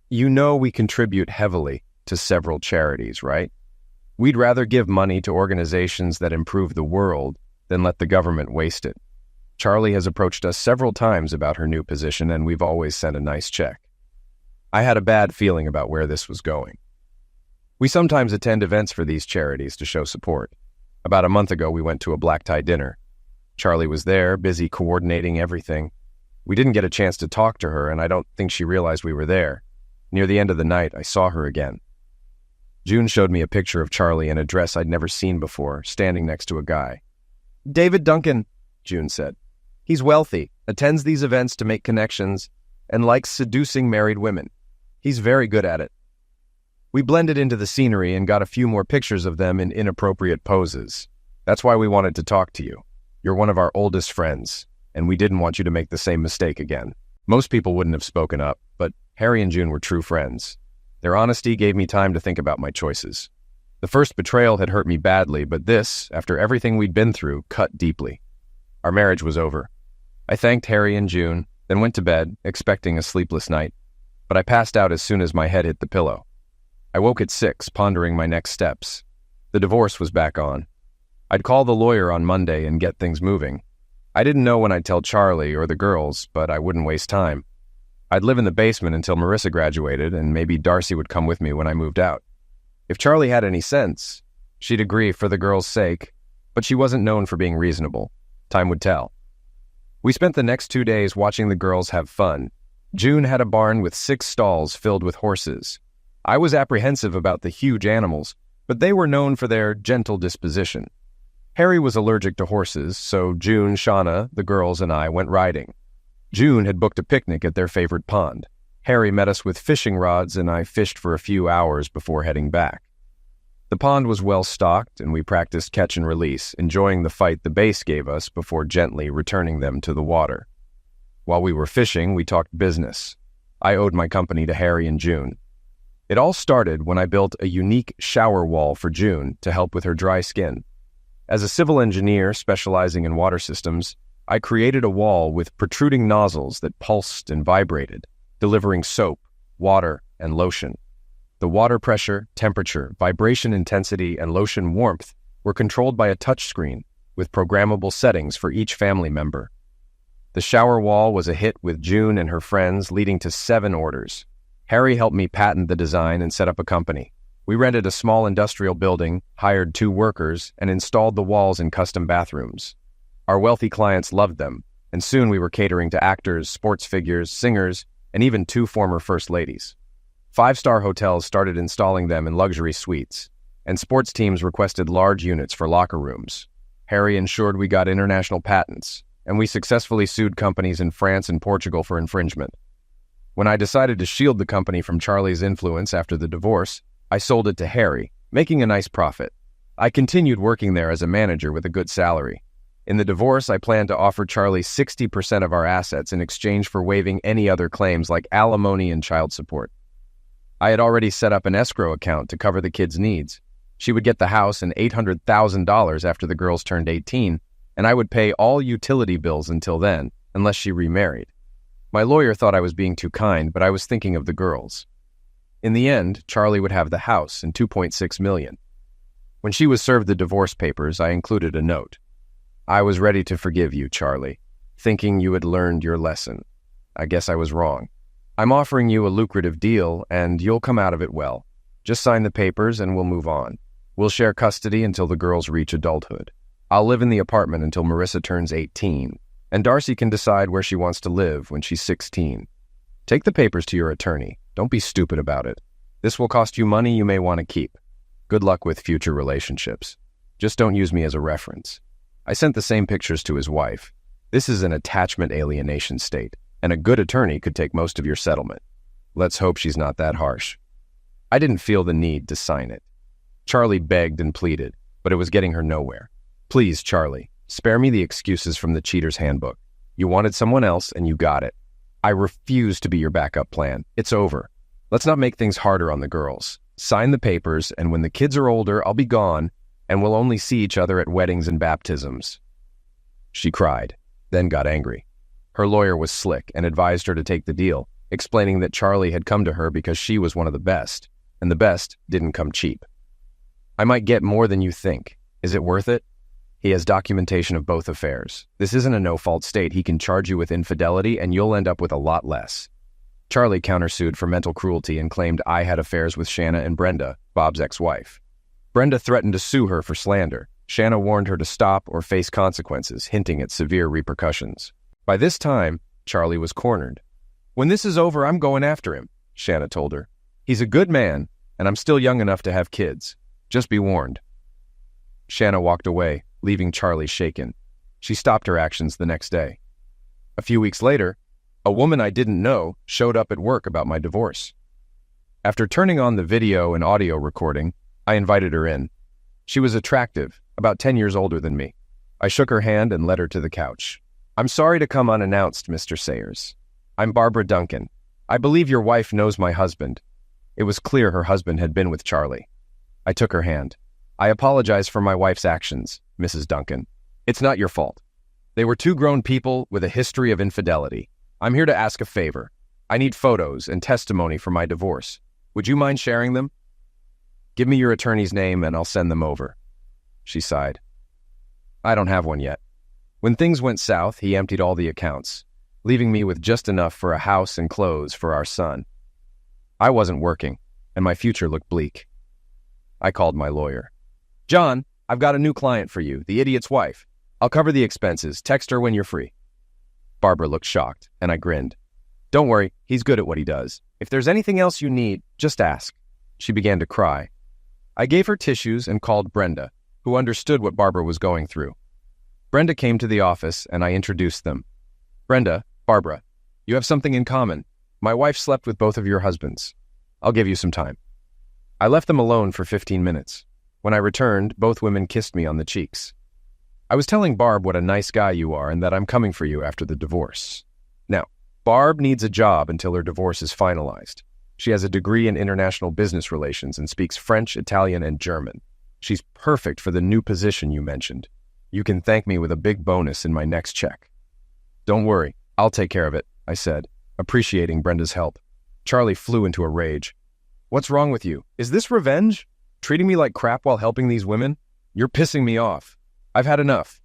You know we contribute heavily to several charities, right? We'd rather give money to organizations that improve the world than let the government waste it. Charlie has approached us several times about her new position, and we've always sent a nice check. I had a bad feeling about where this was going. We sometimes attend events for these charities to show support. About a month ago, we went to a black-tie dinner. Charlie was there, busy coordinating everything. We didn't get a chance to talk to her, and I don't think she realized we were there. Near the end of the night, I saw her again. June showed me a picture of Charlie in a dress I'd never seen before, standing next to a guy. David Duncan, June said. He's wealthy, attends these events to make connections, and likes seducing married women. He's very good at it. We blended into the scenery and got a few more pictures of them in inappropriate poses. That's why we wanted to talk to you. You're one of our oldest friends, and we didn't want you to make the same mistake again. Most people wouldn't have spoken up, but Harry and June were true friends. Their honesty gave me time to think about my choices. The first betrayal had hurt me badly, but this, after everything we'd been through, cut deeply. Our marriage was over. I thanked Harry and June, then went to bed, expecting a sleepless night. But I passed out as soon as my head hit the pillow. I woke at 6, pondering my next steps. The divorce was back on. I'd call the lawyer on Monday and get things moving. I didn't know when I'd tell Charlie or the girls, but I wouldn't waste time. I'd live in the basement until Marissa graduated, and maybe Darcy would come with me when I moved out. If Charlie had any sense, she'd agree for the girls' sake, but she wasn't known for being reasonable. Time would tell. We spent the next 2 days watching the girls have fun. June had a barn with 6 stalls filled with horses. I was apprehensive about the huge animals, but they were known for their gentle disposition. Harry was allergic to horses, so June, Shauna, the girls, and I went riding. June had booked a picnic at their favorite pond. Harry met us with fishing rods, and I fished for a few hours before heading back. The pond was well stocked, and we practiced catch and release, enjoying the fight the base gave us before gently returning them to the water. While we were fishing, we talked business. I owed my company to Harry and June. It all started when I built a unique shower wall for June to help with her dry skin. As a civil engineer specializing in water systems, I created a wall with protruding nozzles that pulsed and vibrated, delivering soap, water, and lotion. The water pressure, temperature, vibration intensity, and lotion warmth were controlled by a touchscreen with programmable settings for each family member. The shower wall was a hit with June and her friends, leading to 7 orders. Harry helped me patent the design and set up a company. We rented a small industrial building, hired 2 workers, and installed the walls in custom bathrooms. Our wealthy clients loved them, and soon we were catering to actors, sports figures, singers, and even 2 former first ladies. 5-star hotels started installing them in luxury suites, and sports teams requested large units for locker rooms. Harry ensured we got international patents, and we successfully sued companies in France and Portugal for infringement. When I decided to shield the company from Charlie's influence after the divorce, I sold it to Harry, making a nice profit. I continued working there as a manager with a good salary. In the divorce, I planned to offer Charlie 60% of our assets in exchange for waiving any other claims like alimony and child support. I had already set up an escrow account to cover the kids' needs. She would get the house and $800,000 after the girls turned 18, and I would pay all utility bills until then, unless she remarried. My lawyer thought I was being too kind, but I was thinking of the girls. In the end, Charlie would have the house and $2.6 million. When she was served the divorce papers, I included a note. I was ready to forgive you, Charlie, thinking you had learned your lesson. I guess I was wrong. I'm offering you a lucrative deal, and you'll come out of it well. Just sign the papers and we'll move on. We'll share custody until the girls reach adulthood. I'll live in the apartment until Marissa turns 18, and Darcy can decide where she wants to live when she's 16. Take the papers to your attorney. Don't be stupid about it. This will cost you money you may want to keep. Good luck with future relationships. Just don't use me as a reference. I sent the same pictures to his wife. This is an attachment alienation state, and a good attorney could take most of your settlement. Let's hope she's not that harsh. I didn't feel the need to sign it. Charlie begged and pleaded, but it was getting her nowhere. Please, Charlie, spare me the excuses from the cheater's handbook. You wanted someone else, and you got it. I refuse to be your backup plan. It's over. Let's not make things harder on the girls. Sign the papers, and when the kids are older, I'll be gone, and we'll only see each other at weddings and baptisms. She cried, then got angry. Her lawyer was slick and advised her to take the deal, explaining that Charlie had come to her because she was one of the best, and the best didn't come cheap. I might get more than you think. Is it worth it? He has documentation of both affairs. This isn't a no-fault state. He can charge you with infidelity, and you'll end up with a lot less. Charlie countersued for mental cruelty and claimed I had affairs with Shanna and Brenda, Bob's ex-wife. Brenda threatened to sue her for slander. Shanna warned her to stop or face consequences, hinting at severe repercussions. By this time, Charlie was cornered. When this is over, I'm going after him, Shanna told her. He's a good man, and I'm still young enough to have kids. Just be warned. Shanna walked away, leaving Charlie shaken. She stopped her actions the next day. A few weeks later, a woman I didn't know showed up at work about my divorce. After turning on the video and audio recording, I invited her in. She was attractive, about 10 years older than me. I shook her hand and led her to the couch. "I'm sorry to come unannounced, Mr. Sayers. I'm Barbara Duncan. I believe your wife knows my husband." It was clear her husband had been with Charlie. I took her hand. "I apologize for my wife's actions, Mrs. Duncan. It's not your fault. They were two grown people with a history of infidelity. I'm here to ask a favor. I need photos and testimony for my divorce. Would you mind sharing them?" "Give me your attorney's name and I'll send them over." She sighed. "I don't have one yet. When things went south, he emptied all the accounts, leaving me with just enough for a house and clothes for our son. I wasn't working, and my future looked bleak. I called my lawyer. "John, I've got a new client for you, the idiot's wife. I'll cover the expenses. Text her when you're free." Barbara looked shocked, and I grinned. "Don't worry, he's good at what he does. If there's anything else you need, just ask." She began to cry. I gave her tissues and called Brenda, who understood what Barbara was going through. Brenda came to the office, and I introduced them. "Brenda, Barbara, you have something in common. My wife slept with both of your husbands. I'll give you some time." I left them alone for 15 minutes. When I returned, both women kissed me on the cheeks. "I was telling Barb what a nice guy you are and that I'm coming for you after the divorce. Now, Barb needs a job until her divorce is finalized. She has a degree in international business relations and speaks French, Italian, and German. She's perfect for the new position you mentioned. You can thank me with a big bonus in my next check." "Don't worry, I'll take care of it," I said, appreciating Brenda's help. Charlie flew into a rage. "What's wrong with you? Is this revenge? Treating me like crap while helping these women? You're pissing me off. I've had enough."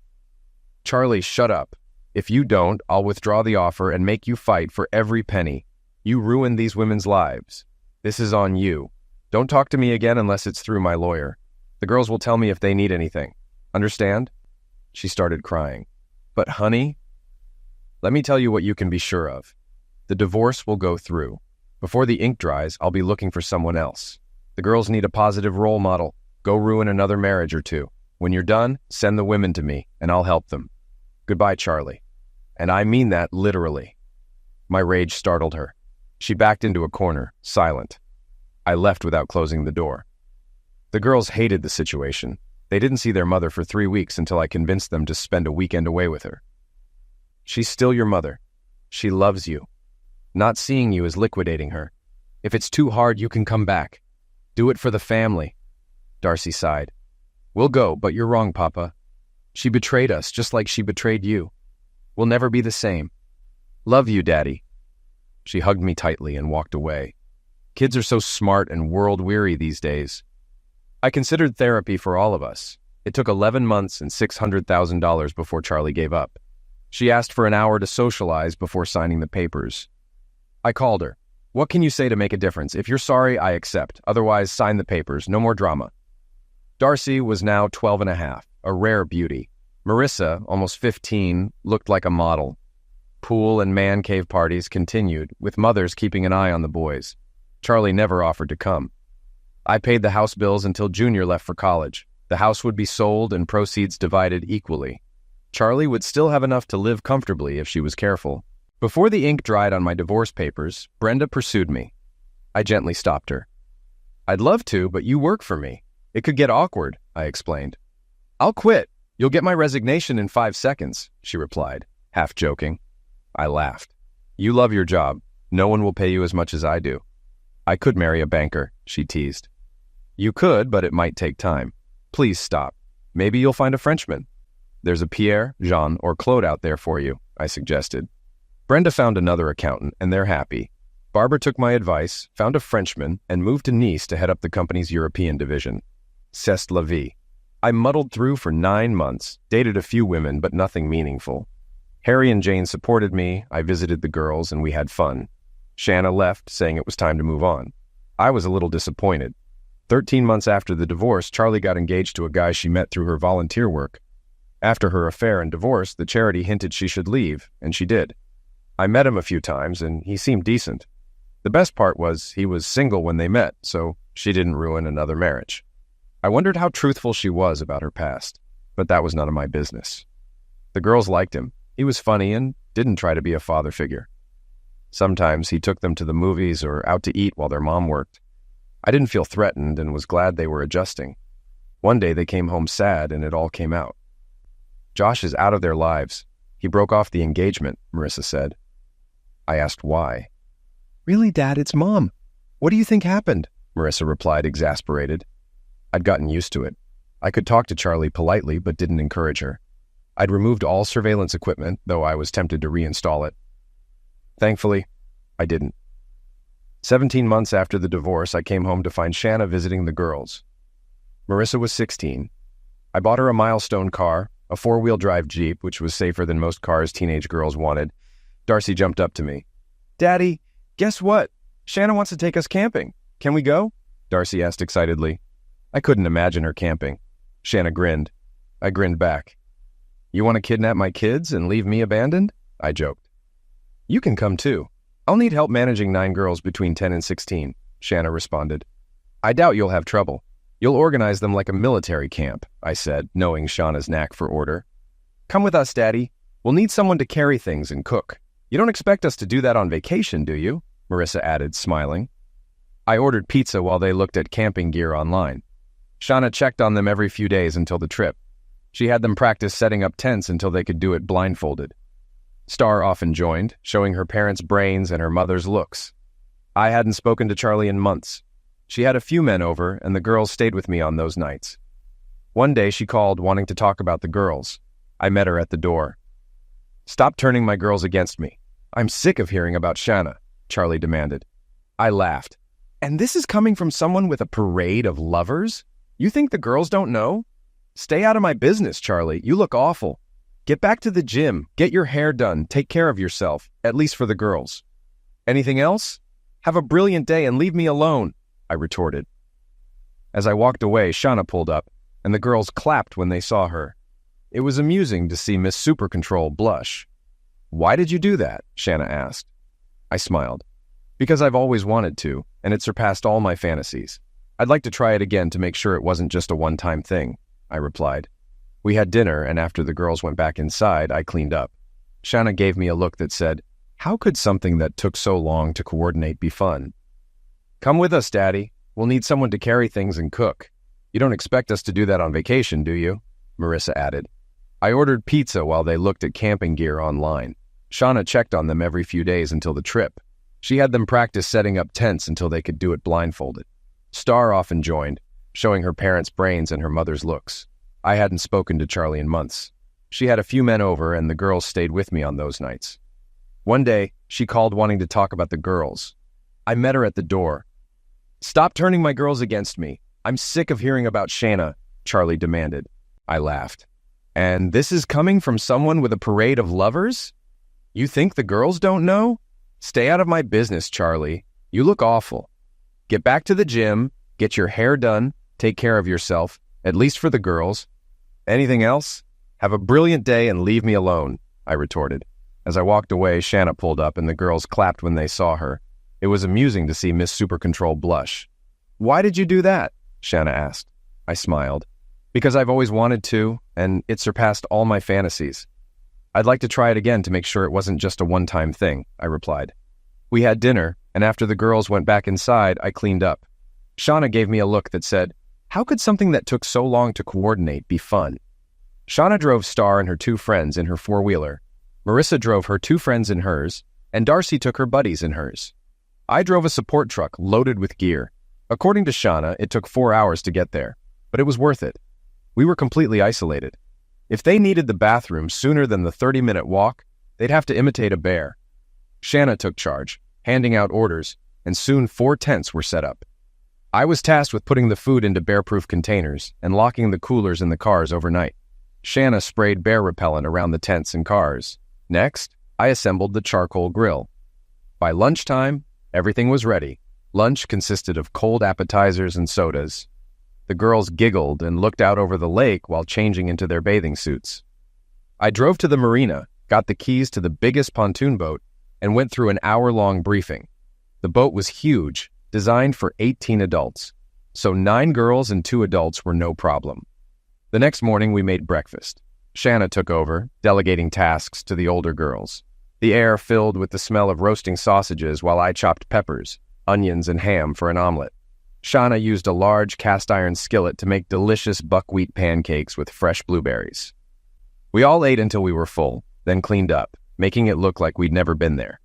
"Charlie, shut up. If you don't, I'll withdraw the offer and make you fight for every penny. You ruined these women's lives. This is on you. Don't talk to me again unless it's through my lawyer. The girls will tell me if they need anything. Understand?" She started crying. "But honey, let me tell you what you can be sure of. The divorce will go through. Before the ink dries, I'll be looking for someone else. The girls need a positive role model. Go ruin another marriage or two. When you're done, send the women to me, and I'll help them. Goodbye, Charlie." And I mean that literally. My rage startled her. She backed into a corner, silent. I left without closing the door. The girls hated the situation. They didn't see their mother for 3 weeks until I convinced them to spend a weekend away with her. "She's still your mother. She loves you. Not seeing you is liquidating her. If it's too hard, you can come back. Do it for the family." Darcy sighed. "We'll go, but you're wrong, Papa. She betrayed us just like she betrayed you. We'll never be the same. Love you, Daddy." She hugged me tightly and walked away. Kids are so smart and world-weary these days. I considered therapy for all of us. It took 11 months and $600,000 before Charlie gave up. She asked for an hour to socialize before signing the papers. I called her. "What can you say to make a difference? If you're sorry, I accept. Otherwise, sign the papers. No more drama." Darcy was now 12 and a half, a rare beauty. Marissa, almost 15, looked like a model. Pool and man cave parties continued, with mothers keeping an eye on the boys. Charlie never offered to come. I paid the house bills until Junior left for college. The house would be sold and proceeds divided equally. Charlie would still have enough to live comfortably if she was careful. Before the ink dried on my divorce papers, Brenda pursued me. I gently stopped her. "I'd love to, but you work for me. It could get awkward," I explained. "I'll quit. You'll get my resignation in 5 seconds," she replied, half joking. I laughed. "You love your job. No one will pay you as much as I do." "I could marry a banker," she teased. "You could, but it might take time. Please stop. Maybe you'll find a Frenchman. There's a Pierre, Jean, or Claude out there for you," I suggested. Brenda found another accountant, and they're happy. Barbara took my advice, found a Frenchman, and moved to Nice to head up the company's European division. C'est la vie. I muddled through for 9 months, dated a few women, but nothing meaningful. Harry and Jane supported me, I visited the girls, and we had fun. Shanna left, saying it was time to move on. I was a little disappointed. 13 months after the divorce, Charlie got engaged to a guy she met through her volunteer work. After her affair and divorce, the charity hinted she should leave, and she did. I met him a few times, and he seemed decent. The best part was he was single when they met, so she didn't ruin another marriage. I wondered how truthful she was about her past, but that was none of my business. The girls liked him. He was funny and didn't try to be a father figure. Sometimes he took them to the movies or out to eat while their mom worked. I didn't feel threatened and was glad they were adjusting. One day they came home sad and it all came out. Josh is out of their lives. He broke off the engagement, Marissa said. I asked why. Really, Dad, it's Mom. What do you think happened? Marissa replied, exasperated. I'd gotten used to it. I could talk to Charlie politely, but didn't encourage her. I'd removed all surveillance equipment, though I was tempted to reinstall it. Thankfully, I didn't. 17 months after the divorce, I came home to find Shanna visiting the girls. Marissa was 16. I bought her a milestone car, a four-wheel drive Jeep, which was safer than most cars teenage girls wanted. Darcy jumped up to me. Daddy, guess what? Shanna wants to take us camping. Can we go? Darcy asked excitedly. I couldn't imagine her camping. Shanna grinned. I grinned back. You want to kidnap my kids and leave me abandoned? I joked. You can come too. I'll need help managing 9 girls between 10 and 16, Shanna responded. I doubt you'll have trouble. You'll organize them like a military camp, I said, knowing Shauna's knack for order. Come with us, Daddy. We'll need someone to carry things and cook. You don't expect us to do that on vacation, do you? Marissa added, smiling. I ordered pizza while they looked at camping gear online. Shauna checked on them every few days until the trip. She had them practice setting up tents until they could do it blindfolded. Star often joined, showing her parents' brains and her mother's looks. I hadn't spoken to Charlie in months. She had a few men over, and the girls stayed with me on those nights. One day she called wanting to talk about the girls. I met her at the door. Stop turning my girls against me. I'm sick of hearing about Shanna, Charlie demanded. I laughed. And this is coming from someone with a parade of lovers? You think the girls don't know? Stay out of my business, Charlie. You look awful. Get back to the gym. Get your hair done. Take care of yourself, at least for the girls. Anything else? Have a brilliant day and leave me alone, I retorted. As I walked away, Shauna pulled up, and the girls clapped when they saw her. It was amusing to see Miss Super Control blush. Why did you do that? Shanna asked. I smiled. Because I've always wanted to, and it surpassed all my fantasies. I'd like to try it again to make sure it wasn't just a one-time thing, I replied. We had dinner, and after the girls went back inside, I cleaned up. Shanna gave me a look that said, how could something that took so long to coordinate be fun? Come with us, Daddy. We'll need someone to carry things and cook. You don't expect us to do that on vacation, do you? Marissa added. I ordered pizza while they looked at camping gear online. Shauna checked on them every few days until the trip. She had them practice setting up tents until they could do it blindfolded. Star often joined, showing her parents' brains and her mother's looks. I hadn't spoken to Charlie in months. She had a few men over, and the girls stayed with me on those nights. One day, she called wanting to talk about the girls. I met her at the door. Stop turning my girls against me. I'm sick of hearing about Shanna, Charlie demanded. I laughed. And this is coming from someone with a parade of lovers? You think the girls don't know? Stay out of my business, Charlie. You look awful. Get back to the gym, get your hair done, take care of yourself, at least for the girls. Anything else? Have a brilliant day and leave me alone, I retorted. As I walked away, Shanna pulled up and the girls clapped when they saw her. It was amusing to see Miss Super Control blush. Why did you do that? Shanna asked. I smiled. Because I've always wanted to, and it surpassed all my fantasies. I'd like to try it again to make sure it wasn't just a one-time thing, I replied. We had dinner, and after the girls went back inside, I cleaned up. Shauna gave me a look that said, how could something that took so long to coordinate be fun? Shauna drove Star and her 2 friends in her four-wheeler. Marissa drove her 2 friends in hers, and Darcy took her buddies in hers. I drove a support truck loaded with gear. According to Shauna, it took 4 hours to get there, but it was worth it. We were completely isolated. If they needed the bathroom sooner than the 30-minute walk, they'd have to imitate a bear. Shanna took charge, handing out orders, and soon 4 tents were set up. I was tasked with putting the food into bear-proof containers and locking the coolers in the cars overnight. Shanna sprayed bear repellent around the tents and cars. Next, I assembled the charcoal grill. By lunchtime, everything was ready. Lunch consisted of cold appetizers and sodas. The girls giggled and looked out over the lake while changing into their bathing suits. I drove to the marina, got the keys to the biggest pontoon boat, and went through an hour-long briefing. The boat was huge, designed for 18 adults, so 9 girls and 2 adults were no problem. The next morning we made breakfast. Shanna took over, delegating tasks to the older girls. the air filled with the smell of roasting sausages while I chopped peppers, onions, and ham for an omelet. Shauna used a large cast-iron skillet to make delicious buckwheat pancakes with fresh blueberries. We all ate until we were full, then cleaned up, making it look like we'd never been there.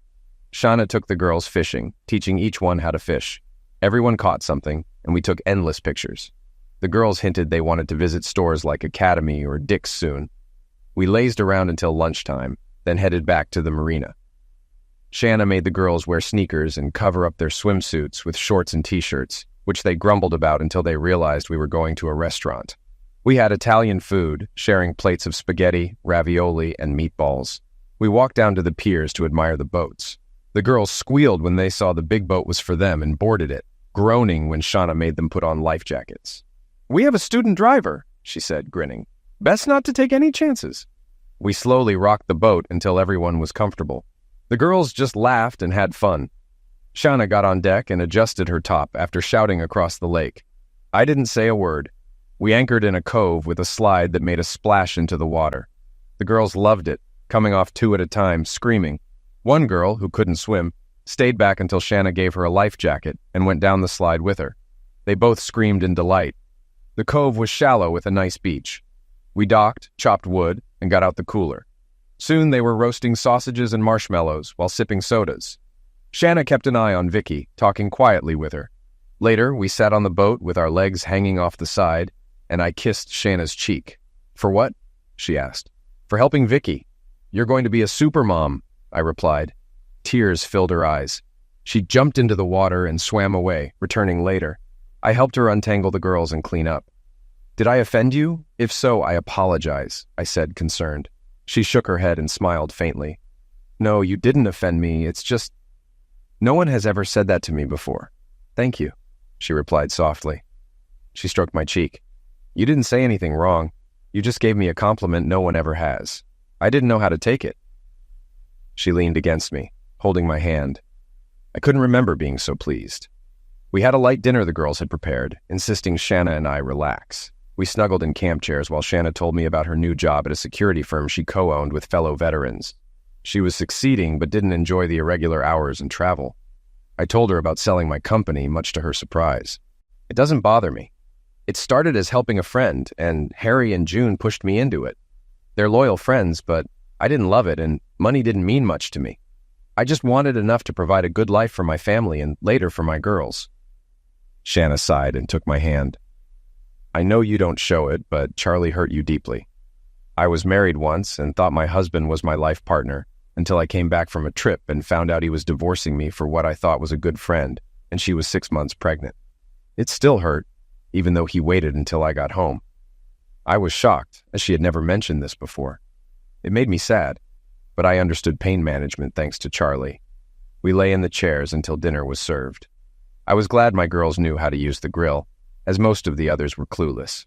Shauna took the girls fishing, teaching each one how to fish. Everyone caught something, and we took endless pictures. The girls hinted they wanted to visit stores like Academy or Dick's soon. We lazed around until lunchtime, then headed back to the marina. Shanna made the girls wear sneakers and cover up their swimsuits with shorts and t-shirts, which they grumbled about until they realized we were going to a restaurant. We had Italian food, sharing plates of spaghetti, ravioli, and meatballs. We walked down to the piers to admire the boats. The girls squealed when they saw the big boat was for them and boarded it, groaning when Shauna made them put on life jackets. "We have a student driver," she said, grinning. "Best not to take any chances." We slowly rocked the boat until everyone was comfortable. The girls just laughed and had fun. Shauna got on deck and adjusted her top after shouting across the lake. I didn't say a word. We anchored in a cove with a slide that made a splash into the water. The girls loved it, coming off two at a time, screaming. One girl, who couldn't swim, stayed back until Shanna gave her a life jacket and went down the slide with her. They both screamed in delight. The cove was shallow with a nice beach. We docked, chopped wood, and got out the cooler. Soon they were roasting sausages and marshmallows while sipping sodas. Shanna kept an eye on Vicky, talking quietly with her. Later, we sat on the boat with our legs hanging off the side, and I kissed Shanna's cheek. "For what?" she asked. "For helping Vicky. You're going to be a supermom," I replied. Tears filled her eyes. She jumped into the water and swam away, returning later. I helped her untangle the girls and clean up. "Did I offend you? If so, I apologize," I said, concerned. She shook her head and smiled faintly. "No, you didn't offend me. It's just... no one has ever said that to me before." "Thank you," she replied softly. She stroked my cheek. "You didn't say anything wrong. You just gave me a compliment no one ever has. I didn't know how to take it." She leaned against me, holding my hand. I couldn't remember being so pleased. We had a light dinner the girls had prepared, insisting Shanna and I relax. We snuggled in camp chairs while Shanna told me about her new job at a security firm she co-owned with fellow veterans. She was succeeding but didn't enjoy the irregular hours and travel. I told her about selling my company, much to her surprise. "It doesn't bother me. It started as helping a friend, and Harry and June pushed me into it. They're loyal friends, but I didn't love it, and money didn't mean much to me. I just wanted enough to provide a good life for my family and later for my girls." Shanna sighed and took my hand. "I know you don't show it, but Charlie hurt you deeply. I was married once and thought my husband was my life partner until I came back from a trip and found out he was divorcing me for what I thought was a good friend, and she was 6 months pregnant. It still hurt, even though he waited until I got home. I was shocked, as she had never mentioned this before. It made me sad, but I understood pain management thanks to Charlie. We lay in the chairs until dinner was served. I was glad my girls knew how to use the grill, as most of the others were clueless.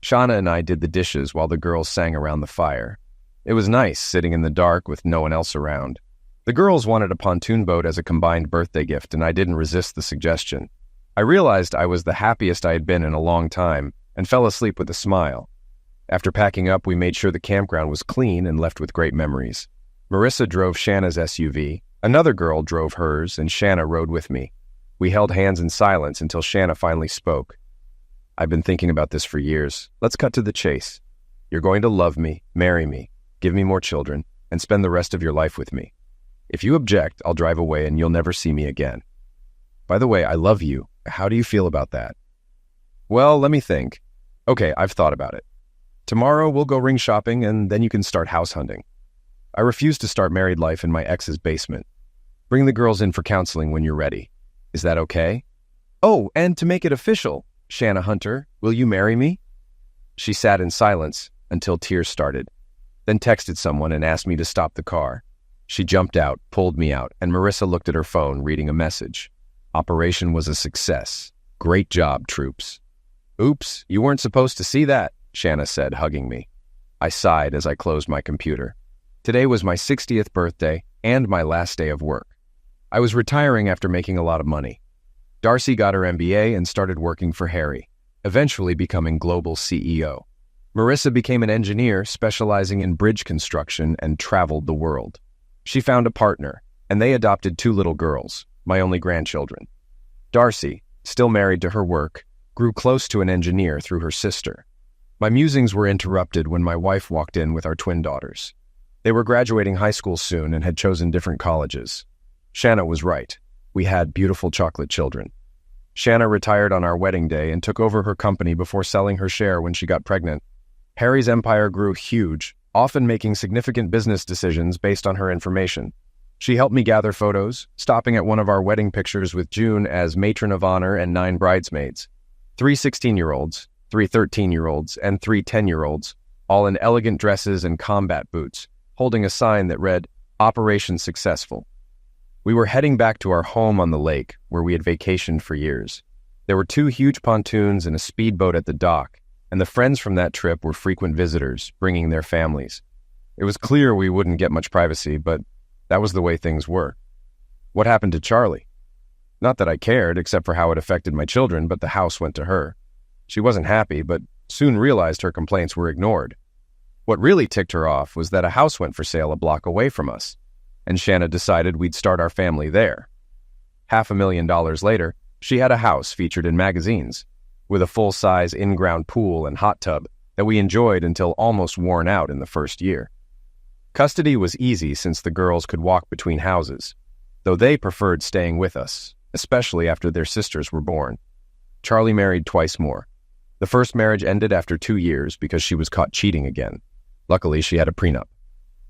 Shauna and I did the dishes while the girls sang around the fire. It was nice sitting in the dark with no one else around. The girls wanted a pontoon boat as a combined birthday gift, and I didn't resist the suggestion. I realized I was the happiest I had been in a long time and fell asleep with a smile. After packing up, we made sure the campground was clean and left with great memories. Marissa drove Shanna's SUV, another girl drove hers, and Shanna rode with me. We held hands in silence until Shanna finally spoke. "I've been thinking about this for years. Let's cut to the chase. You're going to love me, marry me, give me more children, and spend the rest of your life with me. If you object, I'll drive away and you'll never see me again. By the way, I love you. How do you feel about that?" "Well, let me think. Okay, I've thought about it. Tomorrow we'll go ring shopping and then you can start house hunting. I refuse to start married life in my ex's basement. Bring the girls in for counseling when you're ready. Is that okay? Oh, and to make it official, Shanna Hunter, will you marry me?" She sat in silence until tears started, then texted someone and asked me to stop the car. She jumped out, pulled me out, and Marissa looked at her phone, reading a message. "Operation was a success. Great job, troops." "Oops, you weren't supposed to see that," Shanna said, hugging me. I sighed as I closed my computer. Today was my 60th birthday and my last day of work. I was retiring after making a lot of money. Darcy got her MBA and started working for Harry, eventually becoming global CEO. Marissa became an engineer specializing in bridge construction and traveled the world. She found a partner, and they adopted 2 little girls, my only grandchildren. Darcy, still married to her work, grew close to an engineer through her sister. My musings were interrupted when my wife walked in with our twin daughters. They were graduating high school soon and had chosen different colleges. Shanna was right. We had beautiful chocolate children. Shanna retired on our wedding day and took over her company before selling her share when she got pregnant. Harry's empire grew huge, often making significant business decisions based on her information. She helped me gather photos, stopping at one of our wedding pictures with June as matron of honor and 9 bridesmaids. 3 16-year-olds, 3 13-year-olds, and 3 10-year-olds, all in elegant dresses and combat boots, holding a sign that read, "Operation Successful." We were heading back to our home on the lake, where we had vacationed for years. There were 2 huge pontoons and a speedboat at the dock, and the friends from that trip were frequent visitors, bringing their families. It was clear we wouldn't get much privacy, but that was the way things were. What happened to Charlie? Not that I cared, except for how it affected my children, but the house went to her. She wasn't happy, but soon realized her complaints were ignored. What really ticked her off was that a house went for sale a block away from us, and Shanna decided we'd start our family there. $500,000 later, she had a house featured in magazines, with a full-size in-ground pool and hot tub that we enjoyed until almost worn out in the first year. Custody was easy since the girls could walk between houses, though they preferred staying with us, especially after their sisters were born. Charlie married twice more. The first marriage ended after 2 years because she was caught cheating again. Luckily, she had a prenup.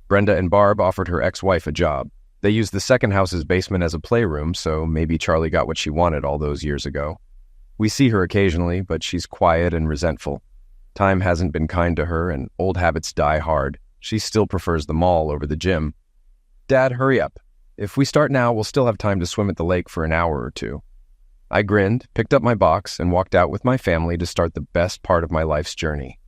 Brenda and Barb offered her ex-wife a job. They used the second house's basement as a playroom, so maybe Charlie got what she wanted all those years ago. We see her occasionally, but she's quiet and resentful. Time hasn't been kind to her, and old habits die hard. She still prefers the mall over the gym. "Dad, hurry up. If we start now, we'll still have time to swim at the lake for an hour or 2. I grinned, picked up my box, and walked out with my family to start the best part of my life's journey.